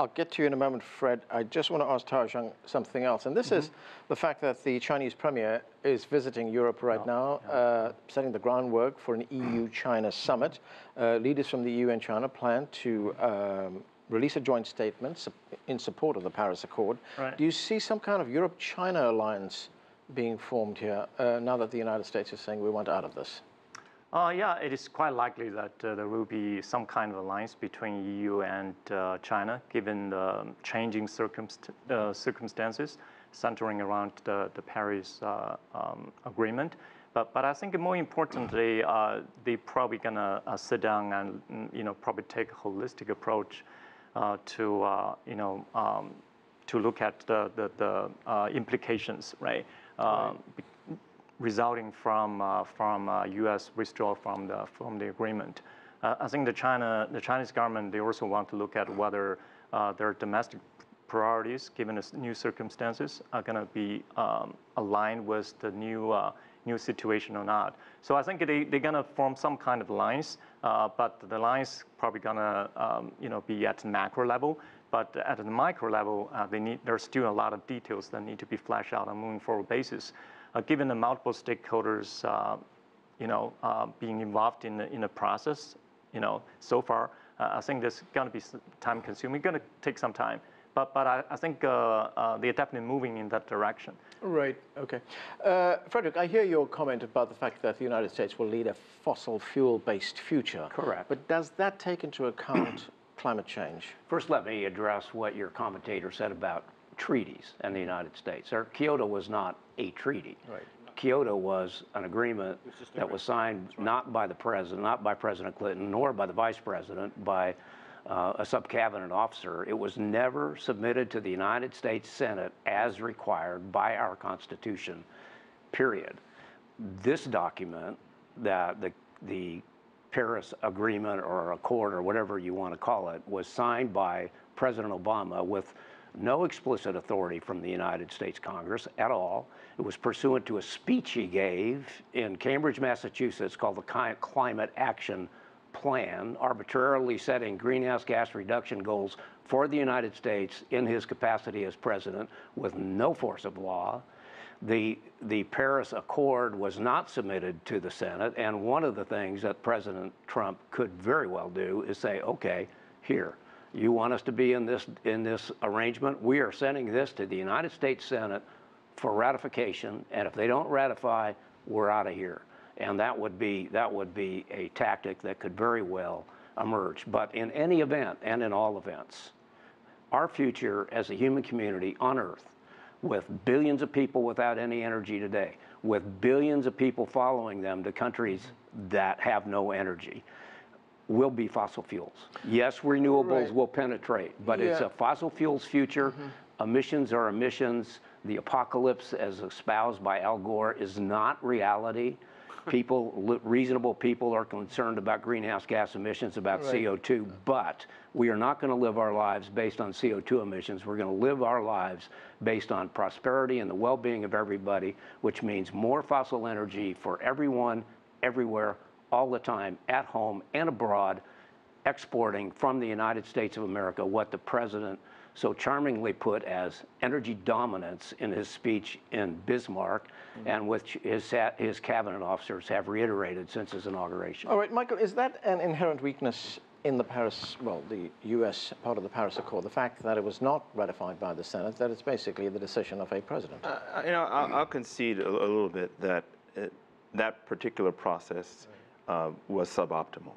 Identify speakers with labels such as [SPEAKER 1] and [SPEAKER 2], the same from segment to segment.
[SPEAKER 1] I'll get to you in a moment, Fred. I just want to ask Tao Zhang something else, and this is the fact that the Chinese premier is visiting Europe right now, setting the groundwork for an EU-China summit. Leaders from the EU and China plan to release a joint statement in support of the Paris Accord.
[SPEAKER 2] Right.
[SPEAKER 1] Do you see some kind of Europe-China alliance being formed here now that the United States is saying we want out of this?
[SPEAKER 2] Yeah, it is quite likely that there will be some kind of alliance between EU and China, given the changing circumstances centering around the Paris Agreement. But I think more importantly, they're probably gonna sit down and probably take a holistic approach to look at the implications, right? Resulting from U.S. withdrawal from the agreement. I think the Chinese government, they also want to look at whether their domestic priorities, given the new circumstances, are going to be aligned with the new situation or not. So I think they're going to form some kind of alliance, but the alliance probably going to be at macro level. But at the micro level, there's still a lot of details that need to be fleshed out on a moving forward basis. Given the multiple stakeholders, being involved in the process, so far, I think this is going to be time consuming. It's going to take some time, but I think they're definitely moving in that direction.
[SPEAKER 1] Right. Okay. Frederick, I hear your comment about the fact that the United States will lead a fossil fuel-based future.
[SPEAKER 3] Correct.
[SPEAKER 1] But does that take into account climate change?
[SPEAKER 3] First, let me address what your commentator said about treaties and the United States. Kyoto was not a treaty.
[SPEAKER 1] Right.
[SPEAKER 3] Kyoto was an agreement that was signed not by the president, not by President Clinton, nor by the vice president, by a sub-cabinet officer. It was never submitted to the United States Senate as required by our Constitution, period. This document, that the Paris Agreement or Accord or whatever you want to call it, was signed by President Obama with no explicit authority from the United States Congress at all. It was pursuant to a speech he gave in Cambridge, Massachusetts, called the Climate Action Plan, arbitrarily setting greenhouse gas reduction goals for the United States in his capacity as president with no force of law. The Paris Accord was not submitted to the Senate, and one of the things that President Trump could very well do is say, okay, here, you want us to be in this arrangement? We are sending this to the United States Senate for ratification, and if they don't ratify, we're out of here. And that would be a tactic that could very well emerge. But in any event, and in all events, our future as a human community on Earth, with billions of people without any energy today, with billions of people following them to countries that have no energy, will be fossil fuels. Yes, renewables will penetrate, but it's a fossil fuels future. Emissions are emissions. The apocalypse, as espoused by Al Gore, is not reality. Reasonable people are concerned about greenhouse gas emissions, about CO2, but we are not going to live our lives based on CO2 emissions. We're going to live our lives based on prosperity and the well-being of everybody, which means more fossil energy for everyone, everywhere, all the time, at home and abroad, exporting from the United States of America what the president so charmingly put as energy dominance in his speech in Bismarck, and which his cabinet officers have reiterated since his inauguration.
[SPEAKER 1] All right, Michael, is that an inherent weakness in the U.S. part of the Paris Accord, the fact that it was not ratified by the Senate, that it's basically the decision of a president?
[SPEAKER 4] I'll concede a little bit that that particular process was suboptimal.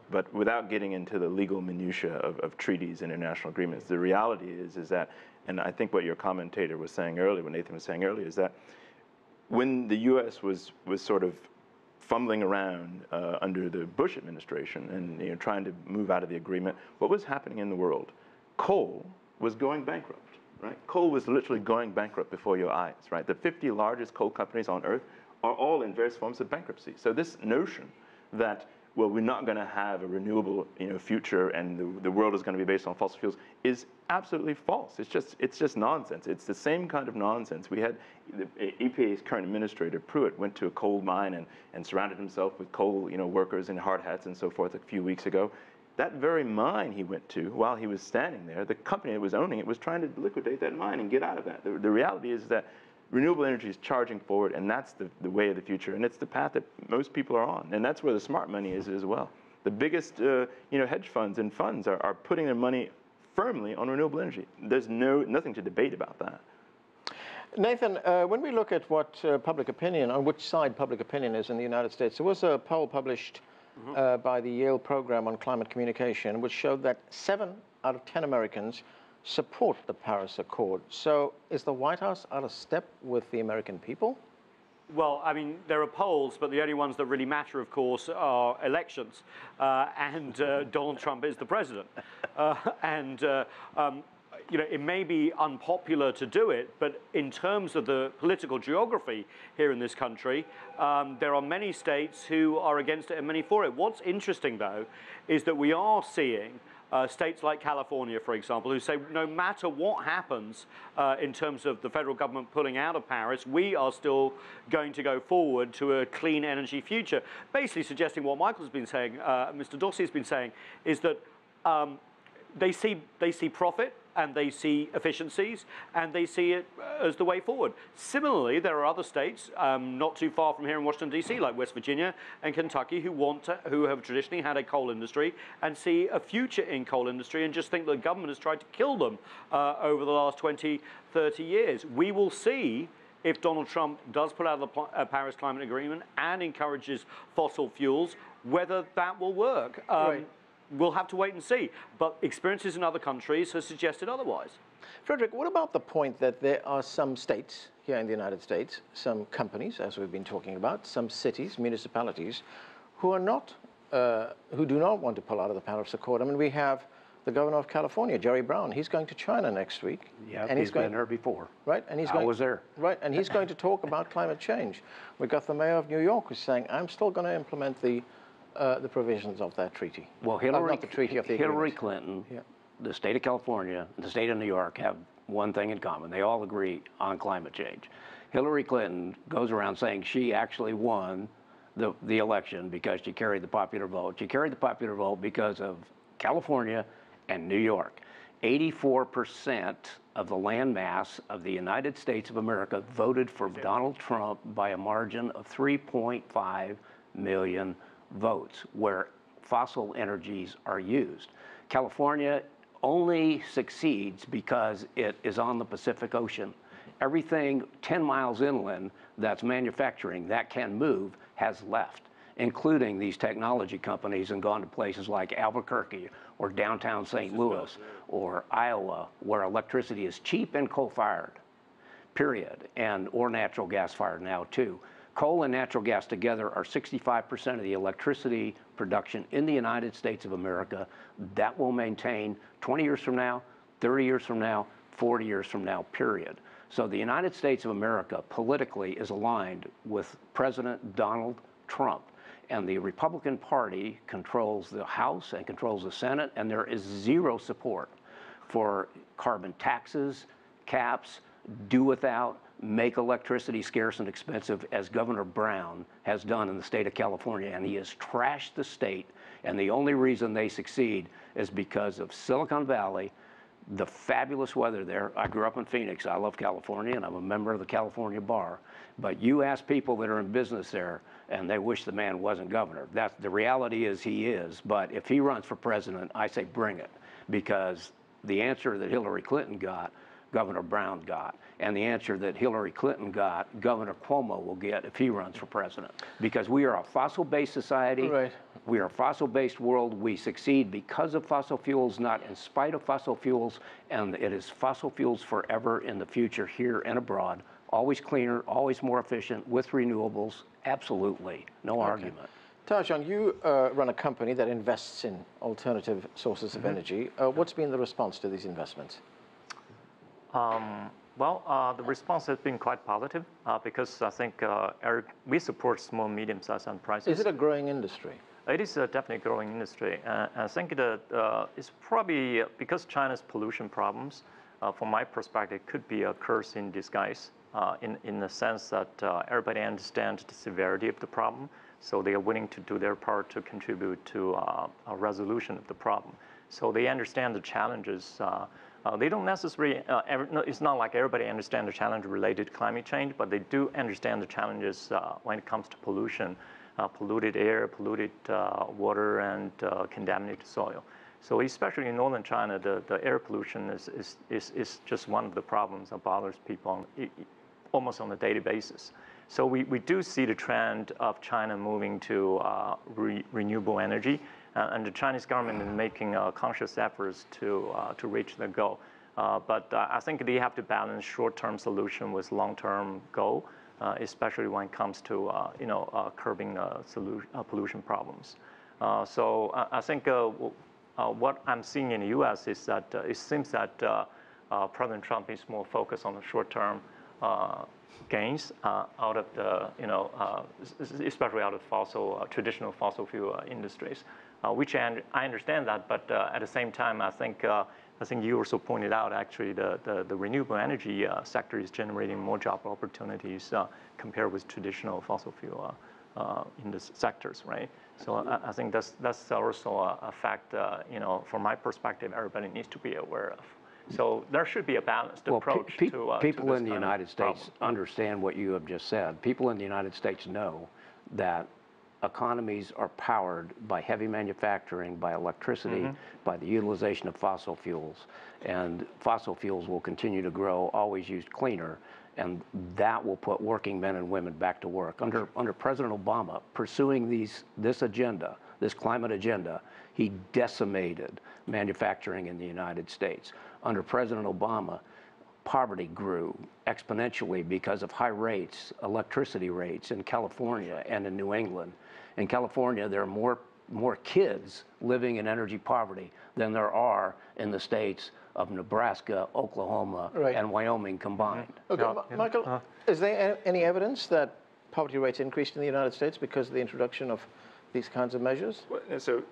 [SPEAKER 4] But without getting into the legal minutiae of treaties and international agreements, the reality is that, and I think what your commentator was saying earlier, what Nathan was saying earlier, is that when the U.S. was sort of fumbling around under the Bush administration and trying to move out of the agreement, what was happening in the world? Coal was going bankrupt, right? Coal was literally going bankrupt before your eyes, right? The 50 largest coal companies on Earth are all in various forms of bankruptcy. So this notion that, well, we're not going to have a renewable future and the world is going to be based on fossil fuels is absolutely false. It's just nonsense. It's the same kind of nonsense. We had the EPA's current administrator, Pruitt, went to a coal mine and surrounded himself with coal workers in hard hats and so forth a few weeks ago. that very mine he went to while he was standing there, the company that was owning it was trying to liquidate that mine and get out of that. The reality is that renewable energy is charging forward, and that's the way of the future, and it's the path that most people are on, and that's where the smart money is as well. The biggest hedge funds and funds are putting their money firmly on renewable energy. There's nothing to debate about that.
[SPEAKER 1] Nathan, when we look at what public opinion, on which side public opinion is in the United States, there was a poll published by the Yale Program on Climate Communication, which showed that 7 out of 10 Americans support the Paris Accord. So is the White House out of step with the American people?
[SPEAKER 5] Well, I mean, there are polls, but the only ones that really matter, of course, are elections. And Donald Trump is the president. You know, it may be unpopular to do it, but in terms of the political geography here in this country, there are many states who are against it and many for it. What's interesting, though, is that we are seeing states like California, for example, who say no matter what happens in terms of the federal government pulling out of Paris, we are still going to go forward to a clean energy future. Basically suggesting what Michael's been saying, Mr. Dorsey has been saying, is that they see profit and they see efficiencies and they see it as the way forward. Similarly, there are other states not too far from here in Washington, D.C., like West Virginia and Kentucky, who have traditionally had a coal industry and see a future in coal industry and just think the government has tried to kill them over the last 20, 30 years. We will see if Donald Trump does put out the Paris Climate Agreement and encourages fossil fuels, whether that will work.
[SPEAKER 1] Right.
[SPEAKER 5] We'll have to wait and see. But experiences in other countries have suggested otherwise.
[SPEAKER 1] Frederick, what about the point that there are some states here in the United States, some companies, as we've been talking about, some cities, municipalities, who are not, who do not want to pull out of the Paris Accord? I mean, we have the governor of California, Jerry Brown. He's going to China next week.
[SPEAKER 3] Yeah, and he's been there before.
[SPEAKER 1] Right, and
[SPEAKER 3] I was there.
[SPEAKER 1] Right, and he's going to talk about climate change. We got the mayor of New York who's saying, "I'm still going to implement the provisions of that treaty."
[SPEAKER 3] Well,
[SPEAKER 1] not the treaty of the
[SPEAKER 3] Hillary
[SPEAKER 1] agreement.
[SPEAKER 3] Clinton,
[SPEAKER 1] Yeah.
[SPEAKER 3] the state of California, and the state of New York have one thing in common. They all agree on climate change. Hillary Clinton goes around saying she actually won the election because she carried the popular vote. She carried the popular vote because of California and New York. 84% of the land mass of the United States of America voted for Donald Trump by a margin of 3.5 million votes where fossil energies are used. California only succeeds because it is on the Pacific Ocean. Everything 10 miles inland that's manufacturing that can move has left, including these technology companies, and gone to places like Albuquerque or downtown St. Louis or Iowa, where electricity is cheap and coal-fired, period, or natural gas-fired now too. Coal and natural gas together are 65% of the electricity production in the United States of America. That will maintain 20 years from now, 30 years from now, 40 years from now, period. So the United States of America politically is aligned with President Donald Trump. And the Republican Party controls the House and controls the Senate, and there is zero support for carbon taxes, caps, do without, make electricity scarce and expensive, as Governor Brown has done in the state of California. And he has trashed the state, and the only reason they succeed is because of Silicon Valley, the fabulous weather there. I grew up in Phoenix. I love California, and I'm a member of the California Bar. But you ask people that are in business there, and they wish the man wasn't governor. The reality is he is. But if he runs for president, I say bring it, because the answer that Hillary Clinton got, Governor Brown got, and the answer that Hillary Clinton got, Governor Cuomo will get if he runs for president. Because we are a fossil-based society.
[SPEAKER 1] Right.
[SPEAKER 3] We are a fossil-based world. We succeed because of fossil fuels, not in spite of fossil fuels, and it is fossil fuels forever in the future, here and abroad. Always cleaner, always more efficient, with renewables, absolutely, no argument.
[SPEAKER 1] Tao Zhang, you run a company that invests in alternative sources of energy. What's been the response to these investments?
[SPEAKER 2] The response has been quite positive because I think we support small, medium-sized enterprises.
[SPEAKER 1] Is it a growing industry?
[SPEAKER 2] It is definitely a growing industry. I think that it's probably because China's pollution problems, from my perspective, could be a curse in disguise in the sense that everybody understands the severity of the problem, So they are willing to do their part to contribute to a resolution of the problem. So they understand the challenges. They don't necessarily, it's not like everybody understands the challenge related to climate change, but they do understand the challenges when it comes to pollution, polluted air, polluted water, and contaminated soil. So especially in northern China, the air pollution is just one of the problems that bothers people almost on a daily basis. So we do see the trend of China moving to renewable energy, and the Chinese government is making conscious efforts to reach the goal. But I think they have to balance short-term solution with long-term goal, especially when it comes to curbing pollution problems. So I think what I'm seeing in the U.S. is that it seems that President Trump is more focused on the short-term gains out of the, especially out of traditional fossil fuel industries, which I understand that, but at the same time, I think you also pointed out actually the renewable energy sector is generating more job opportunities compared with traditional fossil fuel in the sectors, right? So I think that's also a fact, from my perspective, everybody needs to be aware of. So there should be a balanced approach to
[SPEAKER 3] people in the United States understand what you have just said. People in the United States know that economies are powered by heavy manufacturing, by electricity, by the utilization of fossil fuels. And fossil fuels will continue to grow, always used cleaner, and that will put working men and women back to work. Under President Obama, pursuing this agenda, this climate agenda, he decimated manufacturing in the United States. Under President Obama, poverty grew exponentially because of high rates, electricity rates in California and in New England. In California, there are more kids living in energy poverty than there are in the states of Nebraska, Oklahoma, and Wyoming combined.
[SPEAKER 1] Okay, Michael, is there any evidence that poverty rates increased in the United States because of the introduction of these kinds of measures?
[SPEAKER 4] So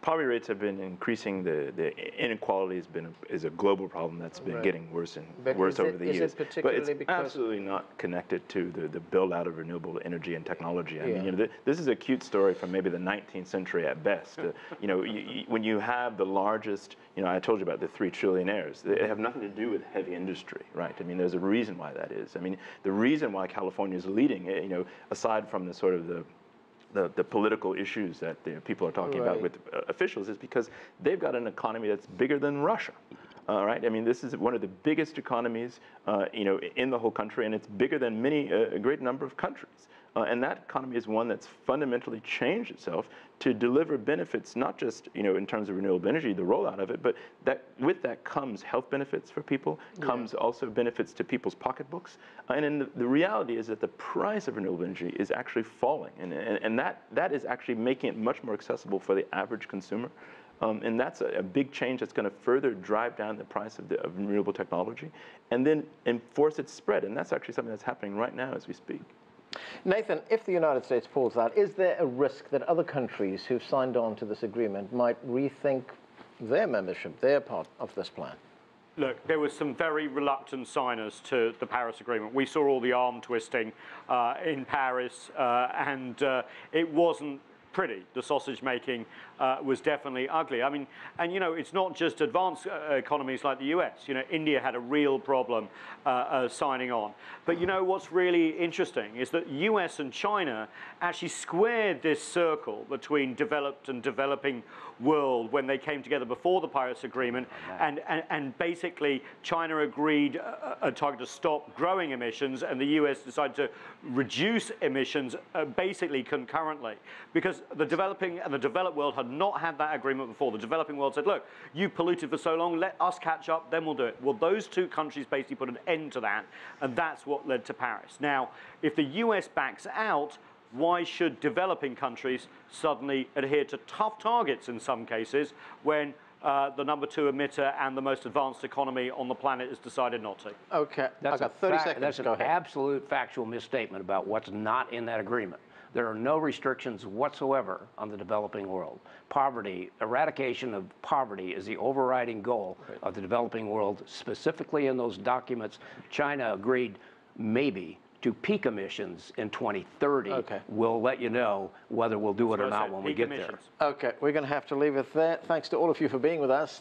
[SPEAKER 4] poverty rates have been increasing. The inequality is a global problem that's been getting worse and worse over the years. But it's absolutely not connected to the build out of renewable energy and technology. I mean, this is a cute story from maybe the 19th century at best. When you have the largest, I told you about the 3 trillionaires. They have nothing to do with heavy industry, right? I mean, there's a reason why that is. I mean, the reason why California is leading, aside from the sort of the political issues that people are talking about with officials, is because they've got an economy that's bigger than Russia. Right? I mean, this is one of the biggest economies, in the whole country, and it's bigger than a great number of countries. And that economy is one that's fundamentally changed itself to deliver benefits, not just in terms of renewable energy, the rollout of it, but with that comes health benefits for people, comes also benefits to people's pocketbooks. And then the reality is that the price of renewable energy is actually falling, and that is actually making it much more accessible for the average consumer. And that's a big change that's going to further drive down the price of renewable technology and then enforce its spread. And that's actually something that's happening right now as we speak.
[SPEAKER 1] Nathan, if the United States pulls out, is there a risk that other countries who've signed on to this agreement might rethink their membership, their part of this plan?
[SPEAKER 5] Look, there were some very reluctant signers to the Paris Agreement. We saw all the arm twisting in Paris, and it wasn't pretty. The sausage making was definitely ugly. I mean, and it's not just advanced economies like the US. India had a real problem signing on. But what's really interesting is that US and China actually squared this circle between developed and developing world when they came together before the Paris Agreement, and basically China agreed a target to stop growing emissions, and the US decided to reduce emissions basically concurrently, because the developing and the developed world had not had that agreement before. The developing world said, look, you polluted for so long, let us catch up, then we'll do it. Well, those two countries basically put an end to that, and that's what led to Paris. Now, if the US backs out, why should developing countries suddenly adhere to tough targets in some cases when the number 2 emitter and the most advanced economy on the planet has decided not to?
[SPEAKER 1] Okay, I've got 30 seconds.
[SPEAKER 3] That's an absolute factual misstatement about what's not in that agreement. There are no restrictions whatsoever on the developing world. Poverty, eradication of poverty is the overriding goal of the developing world. Specifically in those documents, China agreed maybe to peak emissions in 2030.
[SPEAKER 1] Okay.
[SPEAKER 3] We'll let you know whether we'll do it or not when we get there.
[SPEAKER 1] Okay, we're going to have to leave it there. Thanks to all of you for being with us.